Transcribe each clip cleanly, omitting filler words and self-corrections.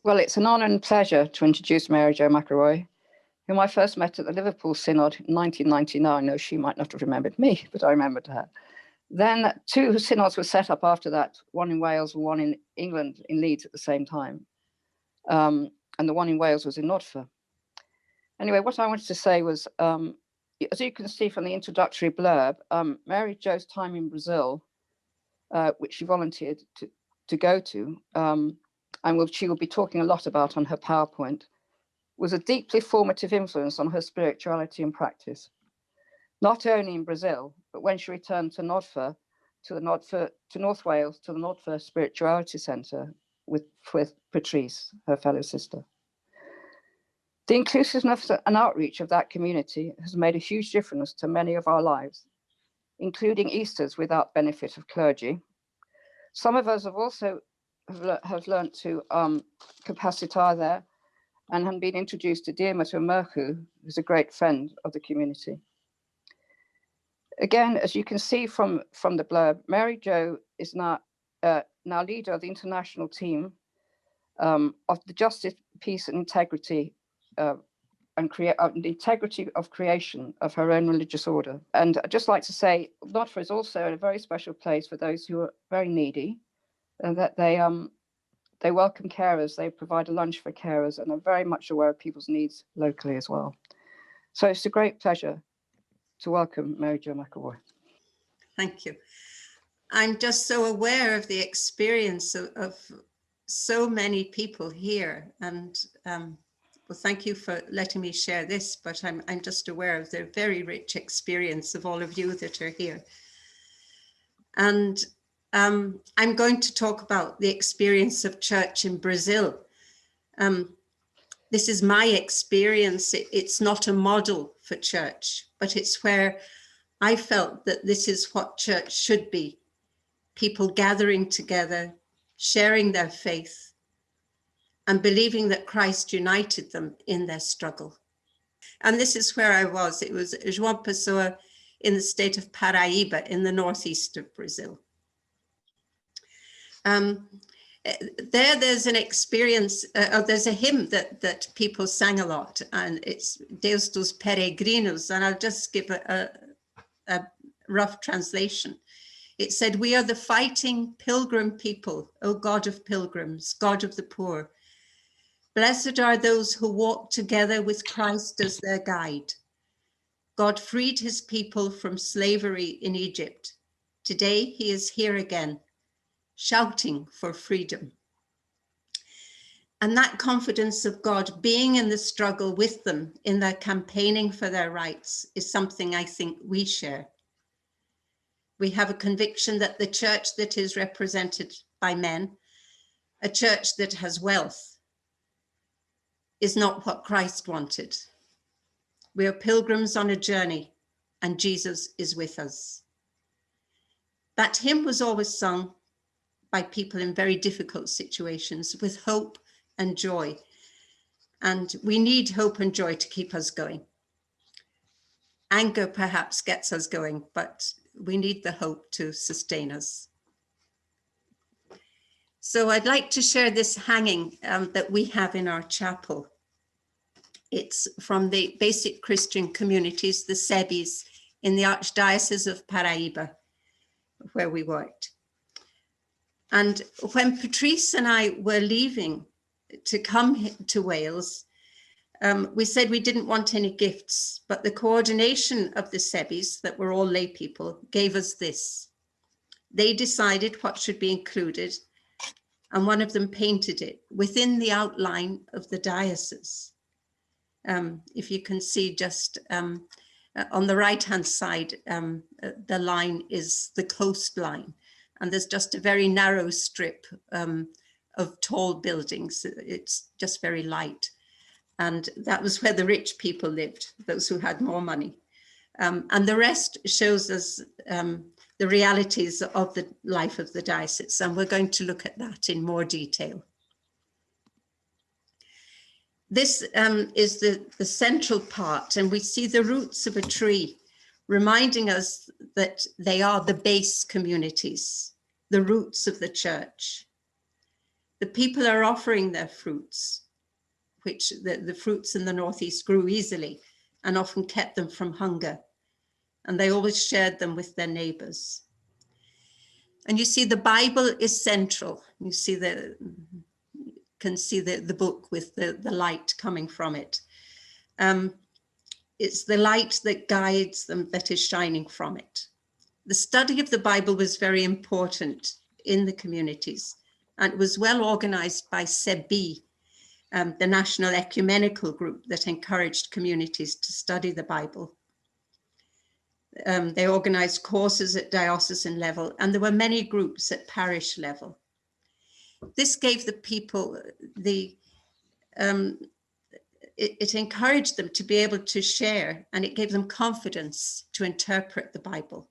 Well, it's an honour and pleasure to introduce Mary Jo McElroy, whom I first met at the Liverpool Synod in 1999. No, she might not have remembered me, but I remembered her. Then 2 synods were set up after that, one in Wales and one in England, in Leeds at the same time. And the one in Wales was in Nodfa. Anyway, what I wanted to say was, as you can see from the introductory blurb, Mary Jo's time in Brazil, which she volunteered to go to, and she will be talking a lot about on her PowerPoint, was a deeply formative influence on her spirituality and practice, not only in Brazil, but when she returned to Nodfa, to North Wales, to the Nodfa Spirituality Centre with Patrice, her fellow sister. The inclusiveness and outreach of that community has made a huge difference to many of our lives, including Easters without benefit of clergy. Some of us have also learned to capacitar there and have been introduced to Diarmaid Merchu, who's a great friend of the community. Again, as you can see from the blurb, Mary Jo is now leader of the international team of the Justice, Peace and Integrity and the integrity of creation of her own religious order. And I'd just like to say, Nodfa is also a very special place for those who are very needy, and that they welcome carers, they provide a lunch for carers, and are very much aware of people's needs locally as well. So it's a great pleasure to welcome Mary Jo McElroy. Thank you. I'm just so aware of the experience of so many people here, and well, thank you for letting me share this, but I'm just aware of the very rich experience of all of you that are here. And I'm going to talk about the experience of church in Brazil. This is my experience. It's not a model for church, but it's where I felt that this is what church should be. People gathering together, sharing their faith, and believing that Christ united them in their struggle. And this is where I was. It was João Pessoa in the state of Paraíba in the northeast of Brazil. There's an experience, there's a hymn that people sang a lot, and it's Deus dos Peregrinos, and I'll just give a rough translation. It said, "We are the fighting pilgrim people, O God of pilgrims, God of the poor. Blessed are those who walk together with Christ as their guide. God freed his people from slavery in Egypt. Today he is here again, shouting for freedom." And that confidence of God being in the struggle with them in their campaigning for their rights is something I think we share. We have a conviction that the church that is represented by men, a church that has wealth, is not what Christ wanted. We are pilgrims on a journey, and Jesus is with us. That hymn was always sung by people in very difficult situations with hope and joy. And we need hope and joy to keep us going. Anger perhaps gets us going, but we need the hope to sustain us. So I'd like to share this hanging that we have in our chapel. It's from the basic Christian communities, the Sebis, in the Archdiocese of Paraíba, where we worked. And when Patrice and I were leaving to come to Wales, we said we didn't want any gifts, but the coordination of the Sebis, that were all lay people, gave us this. They decided what should be included, and one of them painted it within the outline of the diocese. If you can see just on the right-hand side, the line is the coastline, and there's just a very narrow strip of tall buildings. It's just very light. And that was where the rich people lived, those who had more money. And the rest shows us the realities of the life of the diocese, and we're going to look at that in more detail. This is the central part, and we see the roots of a tree, reminding us that they are the base communities, the roots of the church. The people are offering their fruits, which the fruits in the northeast grew easily and often kept them from hunger. And they always shared them with their neighbors. And you see, the Bible is central. You see can see the book with the light coming from it. It's the light that guides them that is shining from it. The study of the Bible was very important in the communities, and it was well organized by SEBI, the National Ecumenical Group that encouraged communities to study the Bible. They organized courses at diocesan level, and there were many groups at parish level. This gave the people it encouraged them to be able to share, and it gave them confidence to interpret the Bible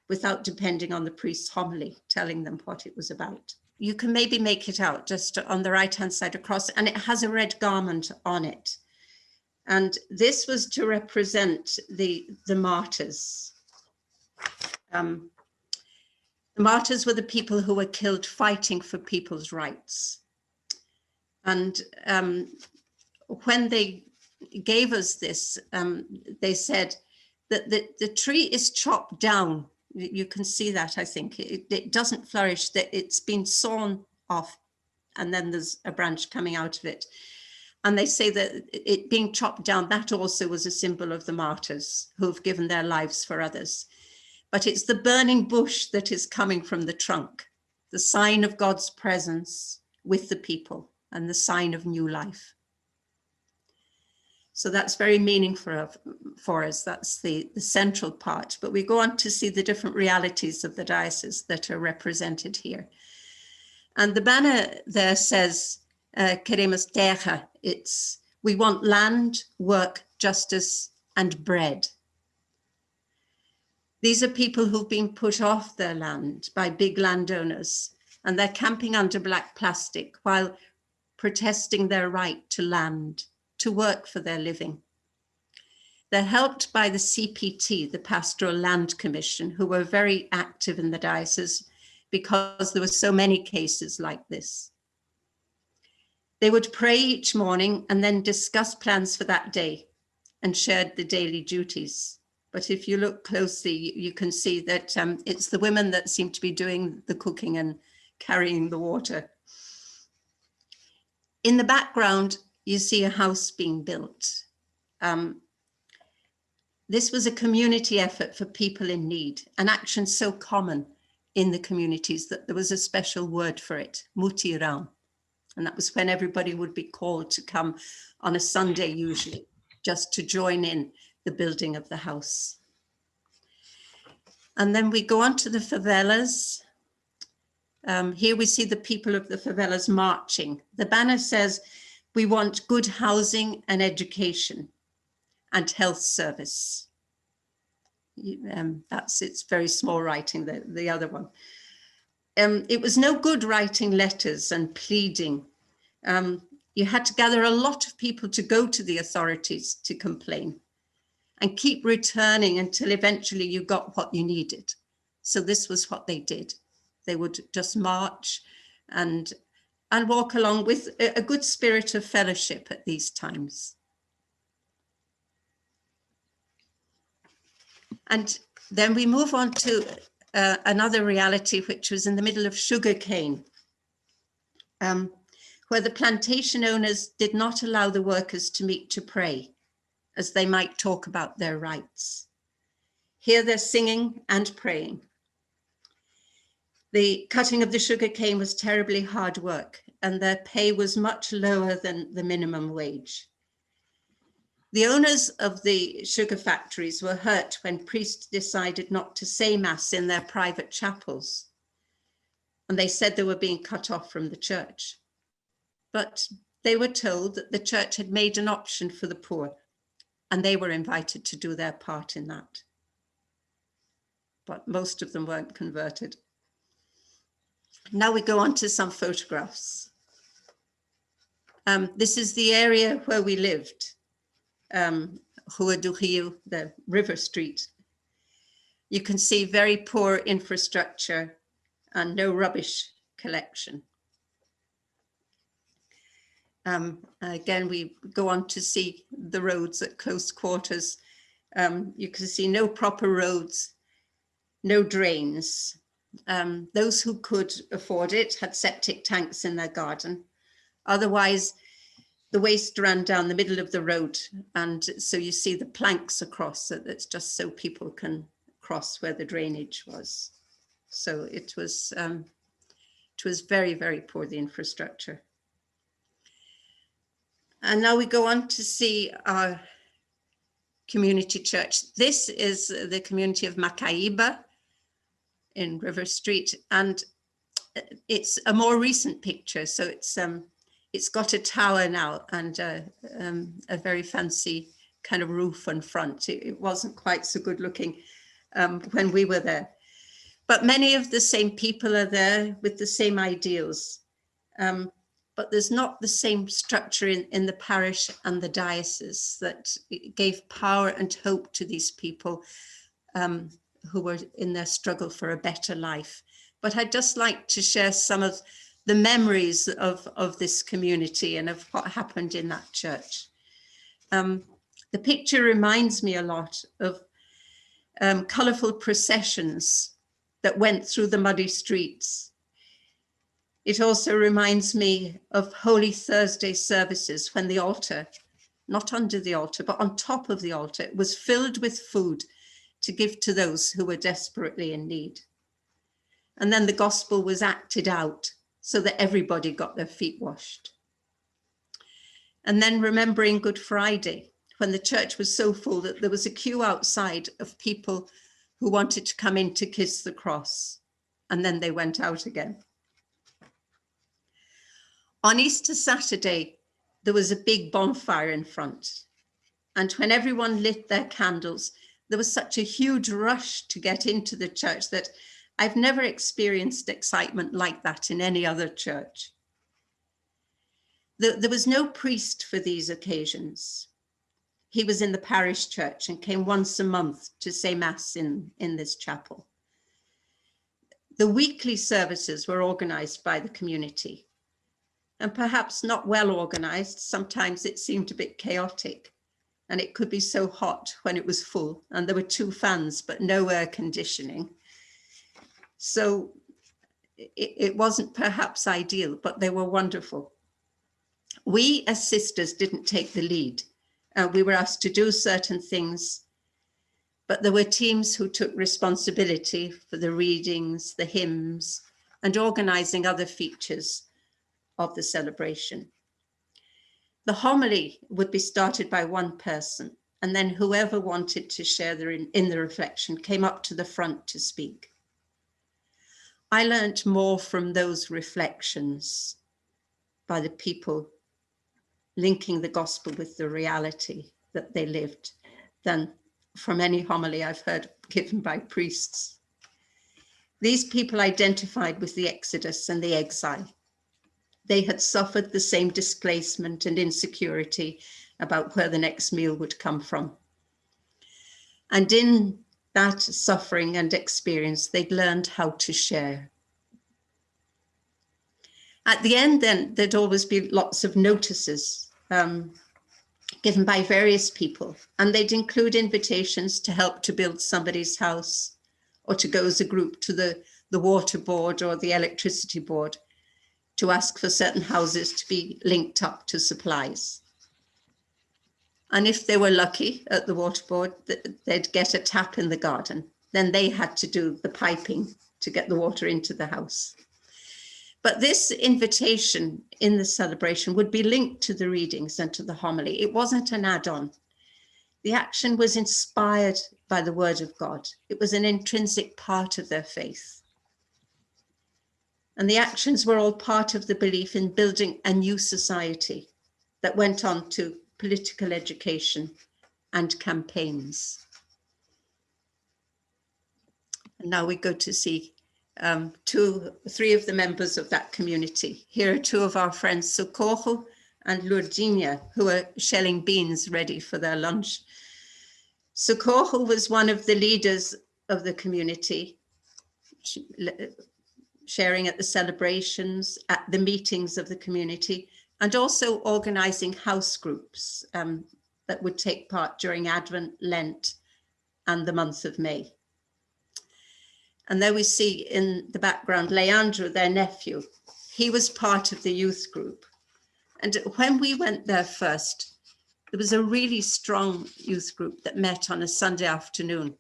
without depending on the priest's homily telling them what it was about. You can maybe make it out just on the right-hand side across, and it has a red garment on it. And this was to represent the martyrs. The martyrs were the people who were killed fighting for people's rights. And when they gave us this, they said that the tree is chopped down. You can see that, I think. It doesn't flourish, that it's been sawn off, and then there's a branch coming out of it. And they say that it being chopped down, that also was a symbol of the martyrs who've given their lives for others. But it's the burning bush that is coming from the trunk, the sign of God's presence with the people and the sign of new life. So that's very meaningful for us. That's the central part. But we go on to see the different realities of the diocese that are represented here. And the banner there says, queremos terra. It's, we want land, work, justice, and bread. These are people who've been put off their land by big landowners, and they're camping under black plastic while protesting their right to land, to work for their living. They're helped by the CPT, the Pastoral Land Commission, who were very active in the diocese because there were so many cases like this. They would pray each morning and then discuss plans for that day and shared the daily duties. But if you look closely, you can see that it's the women that seem to be doing the cooking and carrying the water. In the background, you see a house being built. This was a community effort for people in need, an action so common in the communities that there was a special word for it, mutirão. And that was when everybody would be called to come on a Sunday usually, just to join in the building of the house. And then we go on to the favelas. Here we see the people of the favelas marching. The banner says, we want good housing and education and health service. It's very small writing, the other one. It was no good writing letters and pleading. You had to gather a lot of people to go to the authorities to complain and keep returning until eventually you got what you needed. So this was what they did. They would just march and walk along with a good spirit of fellowship at these times. And then we move on to another reality, which was in the middle of sugarcane, where the plantation owners did not allow the workers to meet to pray, as they might talk about their rights. Here they're singing and praying. The cutting of the sugarcane was terribly hard work, and their pay was much lower than the minimum wage. The owners of the sugar factories were hurt when priests decided not to say mass in their private chapels, and they said they were being cut off from the church. But they were told that the church had made an option for the poor, and they were invited to do their part in that. But most of them weren't converted. Now we go on to some photographs. This is the area where we lived, Rua do Rio, the River Street. You can see very poor infrastructure and no rubbish collection. Again, we go on to see the roads at close quarters. You can see no proper roads, no drains. Those who could afford it had septic tanks in their garden. Otherwise, the waste ran down the middle of the road. And so you see the planks across, so that's just so people can cross where the drainage was. So it was very, very poor, the infrastructure. And now we go on to see our community church. This is the community of Macaiba in River Street, and it's a more recent picture. So it's got a tower now and a very fancy kind of roof and front. It wasn't quite so good looking when we were there. But many of the same people are there with the same ideals. But there's not the same structure in the parish and the diocese that gave power and hope to these people who were in their struggle for a better life. But I'd just like to share some of the memories of this community and of what happened in that church. The picture reminds me a lot of colourful processions that went through the muddy streets. It also reminds me of Holy Thursday services when the altar, not under the altar, but on top of the altar, was filled with food to give to those who were desperately in need. And then the gospel was acted out so that everybody got their feet washed. And then remembering Good Friday, when the church was so full that there was a queue outside of people who wanted to come in to kiss the cross, and then they went out again. On Easter Saturday, there was a big bonfire in front. And when everyone lit their candles, there was such a huge rush to get into the church that I've never experienced excitement like that in any other church. There was no priest for these occasions. He was in the parish church and came once a month to say mass in this chapel. The weekly services were organized by the community, and perhaps not well organized. Sometimes it seemed a bit chaotic, and it could be so hot when it was full, and there were 2 fans, but no air conditioning. So it wasn't perhaps ideal, but they were wonderful. We as sisters didn't take the lead. We were asked to do certain things, but there were teams who took responsibility for the readings, the hymns, and organizing other features of the celebration. The homily would be started by one person, and then whoever wanted to share in the reflection came up to the front to speak. I learned more from those reflections by the people linking the gospel with the reality that they lived than from any homily I've heard given by priests. These people identified with the Exodus and the exile. They had suffered the same displacement and insecurity about where the next meal would come from. And in that suffering and experience, they'd learned how to share. At the end, then, there'd always be lots of notices given by various people, and they'd include invitations to help to build somebody's house, or to go as a group to the water board or the electricity board to ask for certain houses to be linked up to supplies. And if they were lucky at the water board, they'd get a tap in the garden. Then they had to do the piping to get the water into the house. But this invitation in the celebration would be linked to the readings and to the homily. It wasn't an add-on. The action was inspired by the word of God. It was an intrinsic part of their faith. And the actions were all part of the belief in building a new society that went on to political education and campaigns. And now we go to see 3 of the members of that community. Here are 2 of our friends, Socorro and Lourdinha, who are shelling beans ready for their lunch. Socorro was one of the leaders of the community, sharing at the celebrations, at the meetings of the community, and also organising house groups that would take part during Advent, Lent, and the month of May. And there we see in the background, Leandro, their nephew. He was part of the youth group. And when we went there first, there was a really strong youth group that met on a Sunday afternoon,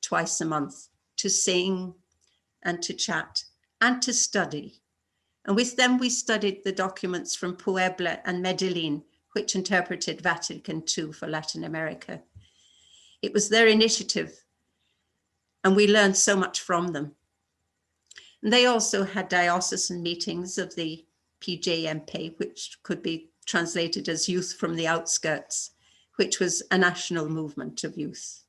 twice a month, to sing and to chat and to study. And with them, we studied the documents from Puebla and Medellin, which interpreted Vatican II for Latin America. It was their initiative, and we learned so much from them. And they also had diocesan meetings of the PJMP, which could be translated as Youth from the Outskirts, which was a national movement of youth.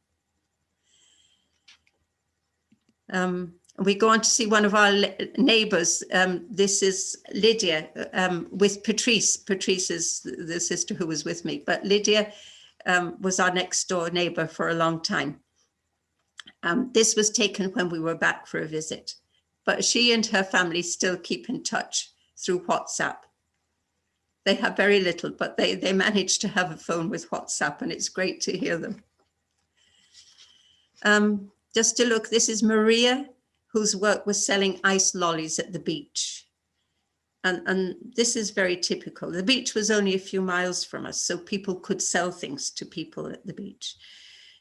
We go on to see one of our neighbors. This is Lydia with Patrice. Patrice is the sister who was with me, but Lydia was our next door neighbor for a long time. This was taken when we were back for a visit, but she and her family still keep in touch through WhatsApp. They have very little, but they managed to have a phone with WhatsApp, and it's great to hear them. Just to look, this is Maria, whose work was selling ice lollies at the beach. And this is very typical. The beach was only a few miles from us, so people could sell things to people at the beach.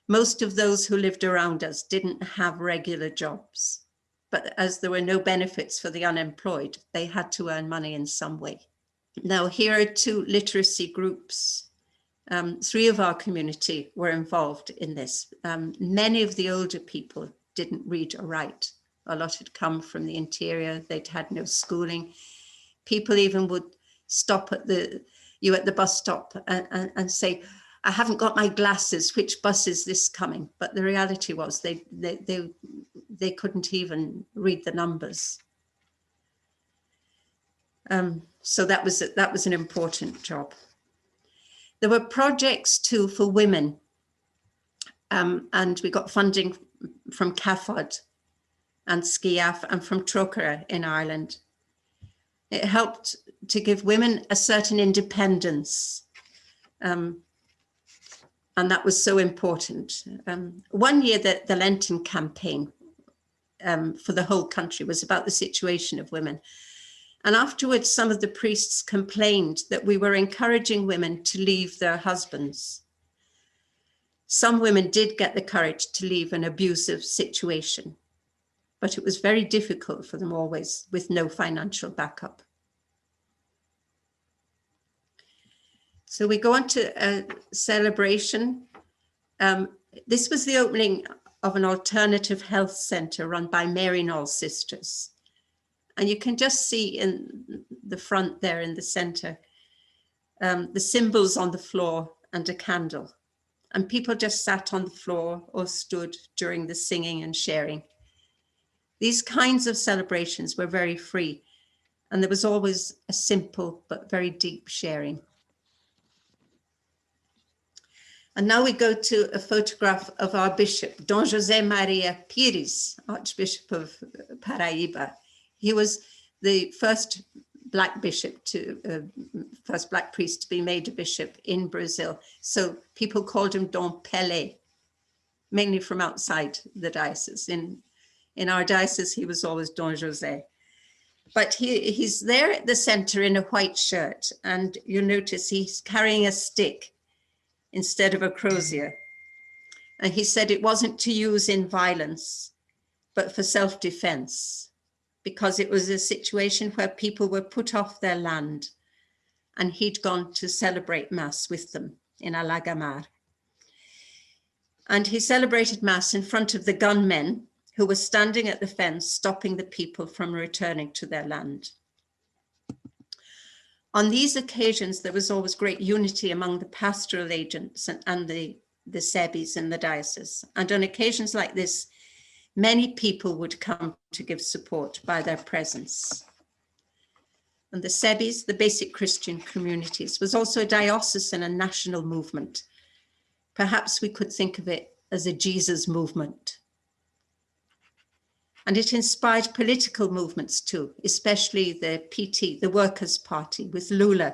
Most of those who lived around us didn't have regular jobs, but as there were no benefits for the unemployed, they had to earn money in some way. Now, here are two literacy groups. 3 of our community were involved in this. Many of the older people didn't read or write. A lot had come from the interior. They'd had no schooling. People even would stop at the bus stop and say, I haven't got my glasses. Which bus is this coming? But the reality was they couldn't even read the numbers. So that was an important job. There were projects too for women, and we got funding from CAFOD and SCIAF and from Trócaire in Ireland. It helped to give women a certain independence, and that was so important. One year the Lenten campaign for the whole country was about the situation of women. And afterwards, some of the priests complained that we were encouraging women to leave their husbands. Some women did get the courage to leave an abusive situation, but it was very difficult for them always with no financial backup. So we go on to a celebration. This was the opening of an alternative health centre run by Mary Knoll Sisters. And you can just see in the front there in the center, the symbols on the floor and a candle. And people just sat on the floor or stood during the singing and sharing. These kinds of celebrations were very free, and there was always a simple but very deep sharing. And now we go to a photograph of our bishop, Dom José Maria Pires, Archbishop of Paraíba. He was the first Black bishop first Black priest to be made a bishop in Brazil. So people called him Dom Pelé, mainly from outside the diocese. In our diocese, he was always Dom José. But he's there at the center in a white shirt. And you'll notice he's carrying a stick instead of a crozier. And he said it wasn't to use in violence, but for self-defense, because it was a situation where people were put off their land, and he'd gone to celebrate Mass with them in Alagamar. And he celebrated Mass in front of the gunmen who were standing at the fence, stopping the people from returning to their land. On these occasions, there was always great unity among the pastoral agents and the sebis in the diocese. And on occasions like this, many people would come to give support by their presence. And the sebis, the basic Christian communities, was also a diocesan and national movement. Perhaps we could think of it as a Jesus movement. And it inspired political movements too, especially the PT, the Workers' Party, with Lula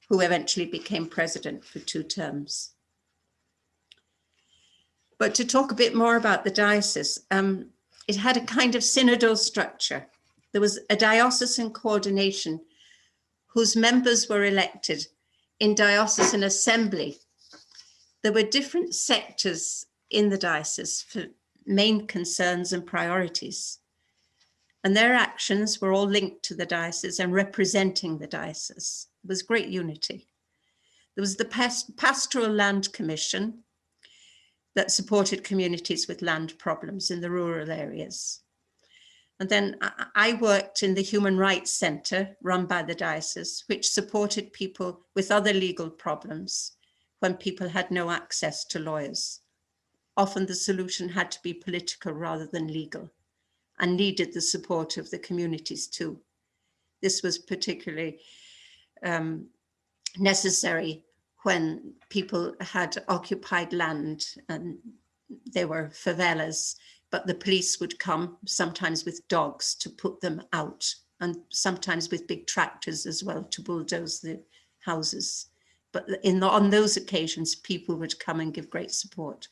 who eventually became president for 2 terms. But to talk a bit more about the diocese, it had a kind of synodal structure. There was a diocesan coordination whose members were elected in diocesan assembly. There were different sectors in the diocese for main concerns and priorities. And their actions were all linked to the diocese and representing the diocese. There was great unity. There was the Pastoral Land Commission that supported communities with land problems in the rural areas. And then I worked in the Human Rights Centre run by the diocese, which supported people with other legal problems when people had no access to lawyers. Often the solution had to be political rather than legal, and needed the support of the communities too. This was particularly necessary when people had occupied land and they were favelas, but the police would come sometimes with dogs to put them out, and sometimes with big tractors as well to bulldoze the houses. But on those occasions, people would come and give great support.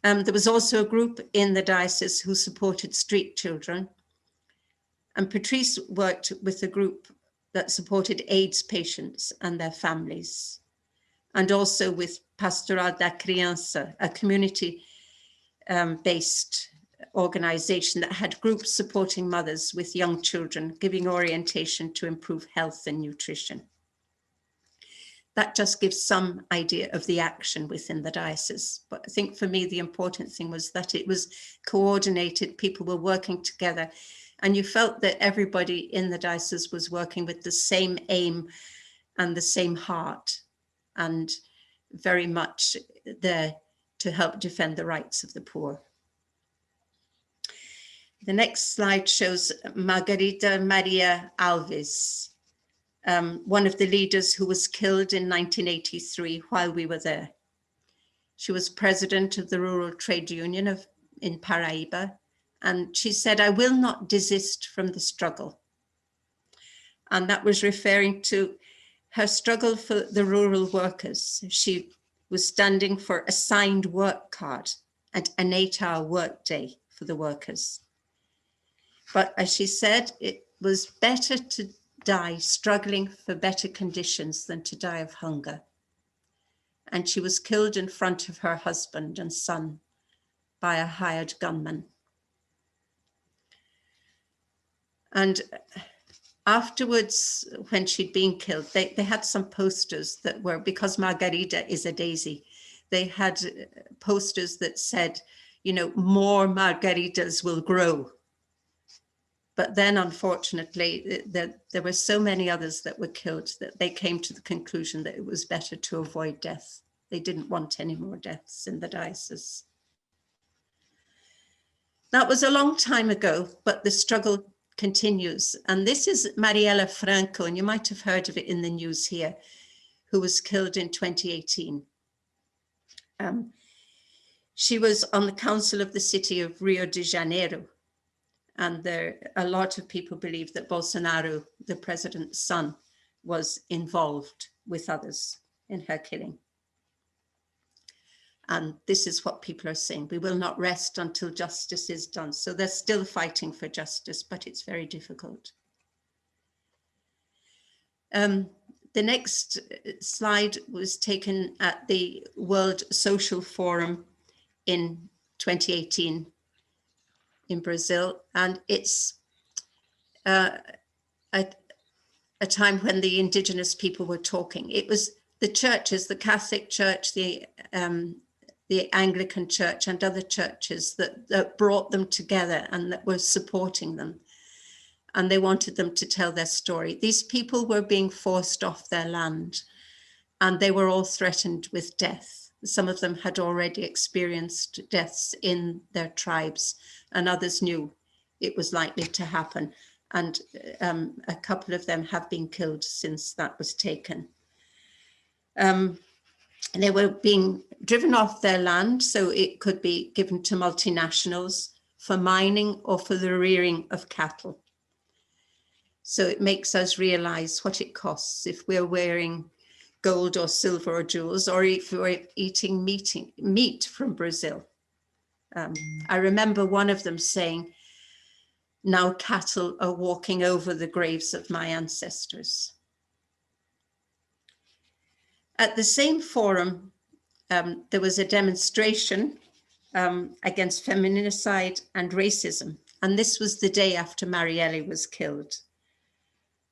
There was also a group in the diocese who supported street children. And Patrice worked with a group that supported AIDS patients and their families, and also with Pastoral da Criança, a community-based organization that had groups supporting mothers with young children, giving orientation to improve health and nutrition. That just gives some idea of the action within the diocese. But I think for me, the important thing was that it was coordinated, people were working together, and you felt that everybody in the diocese was working with the same aim and the same heart, and very much there to help defend the rights of the poor. The next slide shows Margarida Maria Alves, one of the leaders who was killed in 1983 while we were there. She was president of the Rural Trade Union in Paraíba, and she said, "I will not desist from the struggle." And that was referring to her struggle for the rural workers. She was standing for a signed work card and an 8-hour work day for the workers. But as she said, it was better to die struggling for better conditions than to die of hunger. And she was killed in front of her husband and son by a hired gunman. And afterwards, when she'd been killed, they had some posters that were, because Margarida is a daisy, they had posters that said, you know, more Margaridas will grow. But then, unfortunately, there were so many others that were killed that they came to the conclusion that it was better to avoid death. They didn't want any more deaths in the diocese. That was a long time ago, but the struggle continues. And this is Mariela Franco, and you might have heard of it in the news here, who was killed in 2018. She was on the council of the city of Rio de Janeiro. And a lot of people believe that Bolsonaro, the president's son, was involved with others in her killing. And this is what people are saying. We will not rest until justice is done. So they're still fighting for justice, but it's very difficult. The next slide was taken at the World Social Forum in 2018 in Brazil. And it's a time when the indigenous people were talking. It was the churches, the Catholic Church, the Anglican Church and other churches that brought them together and that were supporting them. And they wanted them to tell their story. These people were being forced off their land, and they were all threatened with death. Some of them had already experienced deaths in their tribes, and others knew it was likely to happen. And a couple of them have been killed since that was taken. They were being driven off their land, so it could be given to multinationals for mining or for the rearing of cattle. So it makes us realize what it costs if we're wearing gold or silver or jewels, or if we're eating meat from Brazil. I remember one of them saying, "Now cattle are walking over the graves of my ancestors." At the same forum, there was a demonstration against feminicide and racism. And this was the day after Marielle was killed.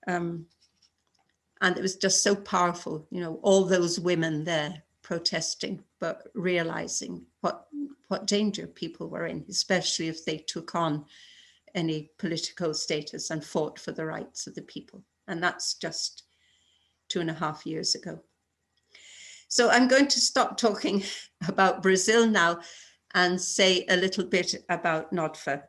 And it was just so powerful, you know, all those women there protesting, but realizing what danger people were in, especially if they took on any political status and fought for the rights of the people. And that's just 2.5 years ago. So I'm going to stop talking about Brazil now and say a little bit about Nodfa.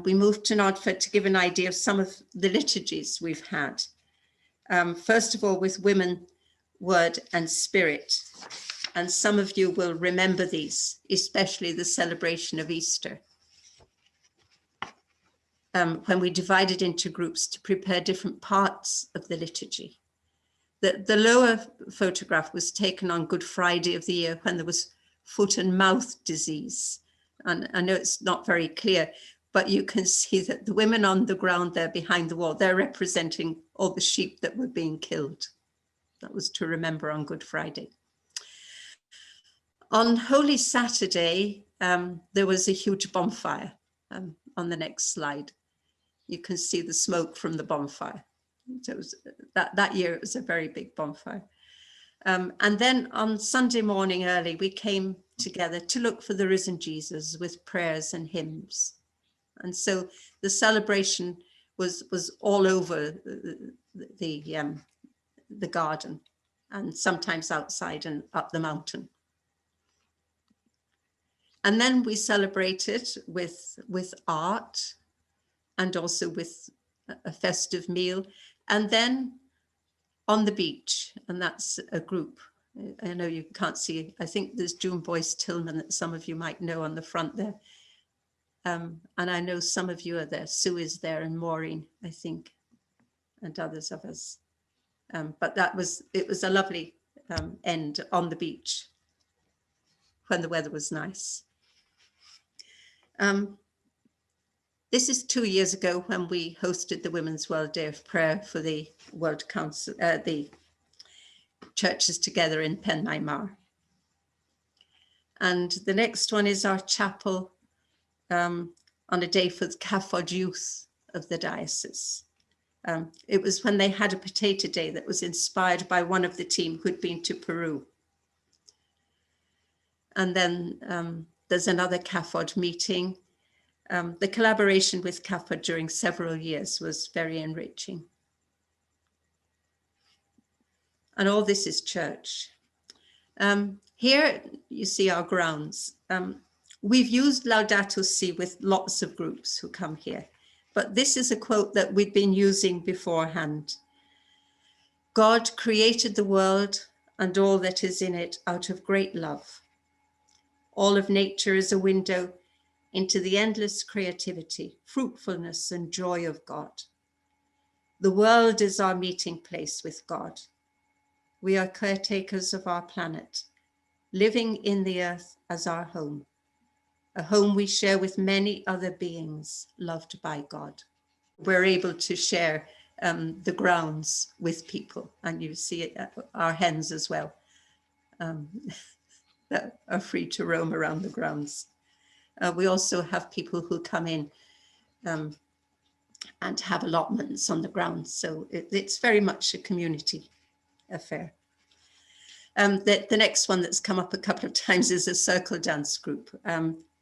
We moved to Nodfa to give an idea of some of the liturgies we've had. First of all, with Women, Word and Spirit. And some of you will remember these, especially the celebration of Easter. When we divided into groups to prepare different parts of the liturgy. The lower photograph was taken on Good Friday of the year when there was foot and mouth disease. And I know it's not very clear, but you can see that the women on the ground there behind the wall, they're representing all the sheep that were being killed. That was to remember on Good Friday. On Holy Saturday, there was a huge bonfire on the next slide. You can see the smoke from the bonfire. So it was, that year, it was a very big bonfire. And then on Sunday morning early, we came together to look for the risen Jesus with prayers and hymns. And so the celebration was all over the garden and sometimes outside and up the mountain. And then we celebrated with art and also with a festive meal. And then on the beach, and that's a group. I know you can't see, I think there's June Boyce Tillman that some of you might know on the front there. And I know some of you are there. Sue is there and Maureen, I think, and others of us. But it was a lovely end on the beach when the weather was nice. This is 2 years ago when we hosted the Women's World Day of Prayer for the World Council, the churches together in Penmaimar. And the next one is our chapel on a day for the CAFOD youth of the diocese. It was when they had a potato day that was inspired by one of the team who'd been to Peru. And then there's another CAFOD meeting. The collaboration with CAFOD during several years was very enriching. And all this is church. Here you see our grounds. We've used Laudato Si with lots of groups who come here, but this is a quote that we've been using beforehand. God created the world and all that is in it out of great love. All of nature is a window into the endless creativity, fruitfulness, and joy of God. The world is our meeting place with God. We are caretakers of our planet, living in the earth as our home, a home we share with many other beings loved by God. We're able to share the grounds with people, and you see our hens as well that are free to roam around the grounds. We also have people who come in and have allotments on the grounds. So it's very much a community affair. The next one that's come up a couple of times is a circle dance group.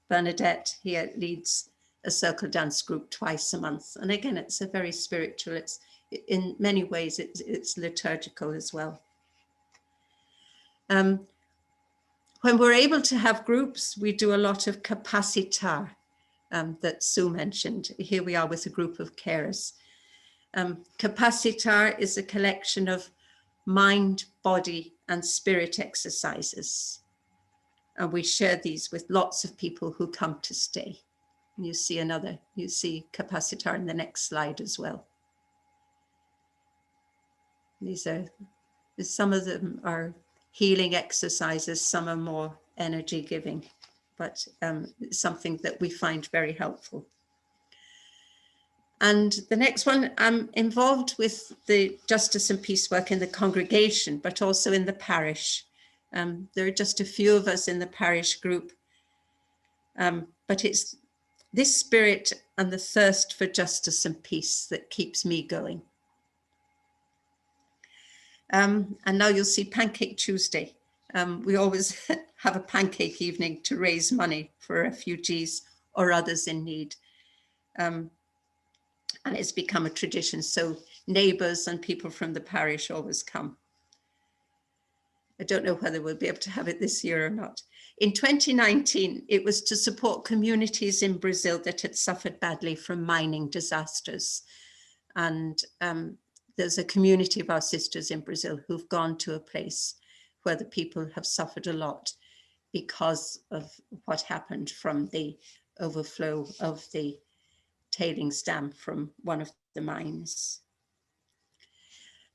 Bernadette here leads a circle dance group twice a month. And again, it's a very spiritual, it's in many ways, it's liturgical as well. When we're able to have groups, we do a lot of capacitar that Sue mentioned. Here we are with a group of carers. Capacitar is a collection of mind, body, and spirit exercises. And we share these with lots of people who come to stay. And you see capacitor in the next slide as well. Some of them are healing exercises, some are more energy giving, but something that we find very helpful. And the next one, I'm involved with the justice and peace work in the congregation, but also in the parish. There are just a few of us in the parish group, but it's this spirit and the thirst for justice and peace that keeps me going. And now you'll see Pancake Tuesday. We always have a pancake evening to raise money for refugees or others in need. And it's become a tradition. So neighbours and people from the parish always come. I don't know whether we'll be able to have it this year or not. In 2019, it was to support communities in Brazil that had suffered badly from mining disasters. And there's a community of our sisters in Brazil who've gone to a place where the people have suffered a lot because of what happened from the overflow of the tailings dam from one of the mines.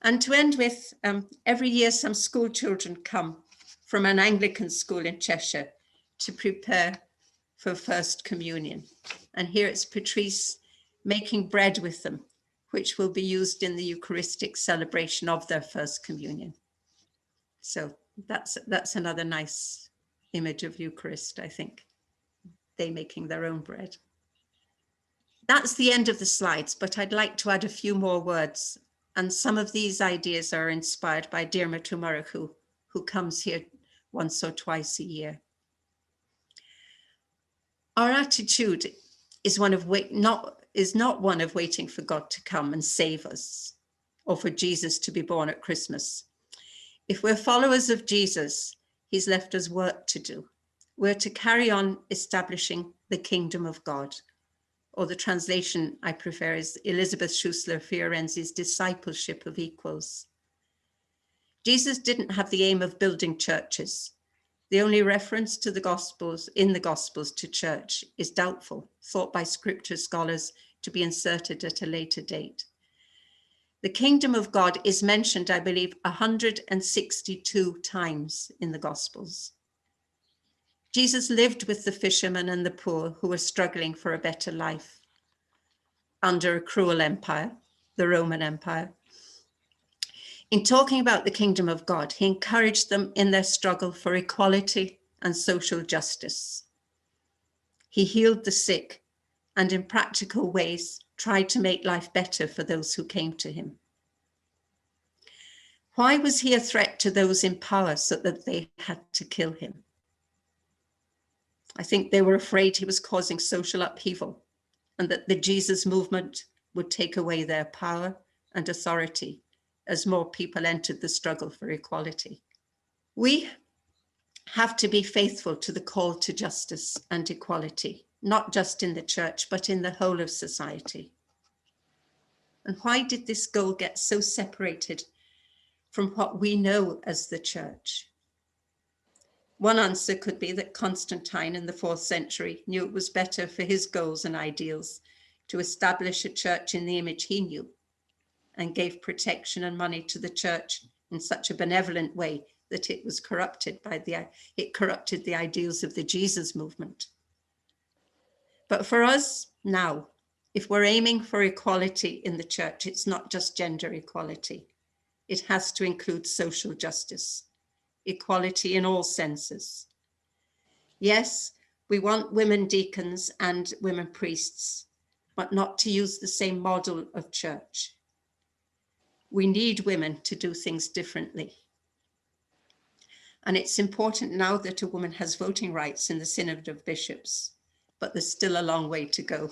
And to end with, every year some school children come from an Anglican school in Cheshire to prepare for First Communion. And here it's Patrice making bread with them, which will be used in the Eucharistic celebration of their First Communion. So that's another nice image of Eucharist, I think. They making their own bread. That's the end of the slides, but I'd like to add a few more words. And some of these ideas are inspired by Dirma Tumaraku, who comes here once or twice a year. Our attitude is not one of waiting for God to come and save us, or for Jesus to be born at Christmas. If we're followers of Jesus, he's left us work to do. We're to carry on establishing the kingdom of God. Or the translation I prefer is Elizabeth Schussler Fiorenzi's discipleship of equals. Jesus didn't have the aim of building churches. The only reference to the Gospels to church is doubtful, thought by scripture scholars to be inserted at a later date. The kingdom of God is mentioned, I believe, 162 times in the Gospels. Jesus lived with the fishermen and the poor who were struggling for a better life under a cruel empire, the Roman Empire. In talking about the kingdom of God, he encouraged them in their struggle for equality and social justice. He healed the sick and in practical ways tried to make life better for those who came to him. Why was he a threat to those in power so that they had to kill him? I think they were afraid he was causing social upheaval and that the Jesus movement would take away their power and authority as more people entered the struggle for equality. We have to be faithful to the call to justice and equality, not just in the church, but in the whole of society. And why did this goal get so separated from what we know as the church? One answer could be that Constantine in the 4th century knew it was better for his goals and ideals to establish a church in the image he knew, and gave protection and money to the church in such a benevolent way that it was corrupted it corrupted the ideals of the Jesus movement. But for us now, if we're aiming for equality in the church, it's not just gender equality. It has to include social justice, equality in all senses. Yes, we want women deacons and women priests, but not to use the same model of church. We need women to do things differently. And it's important now that a woman has voting rights in the Synod of Bishops, but there's still a long way to go.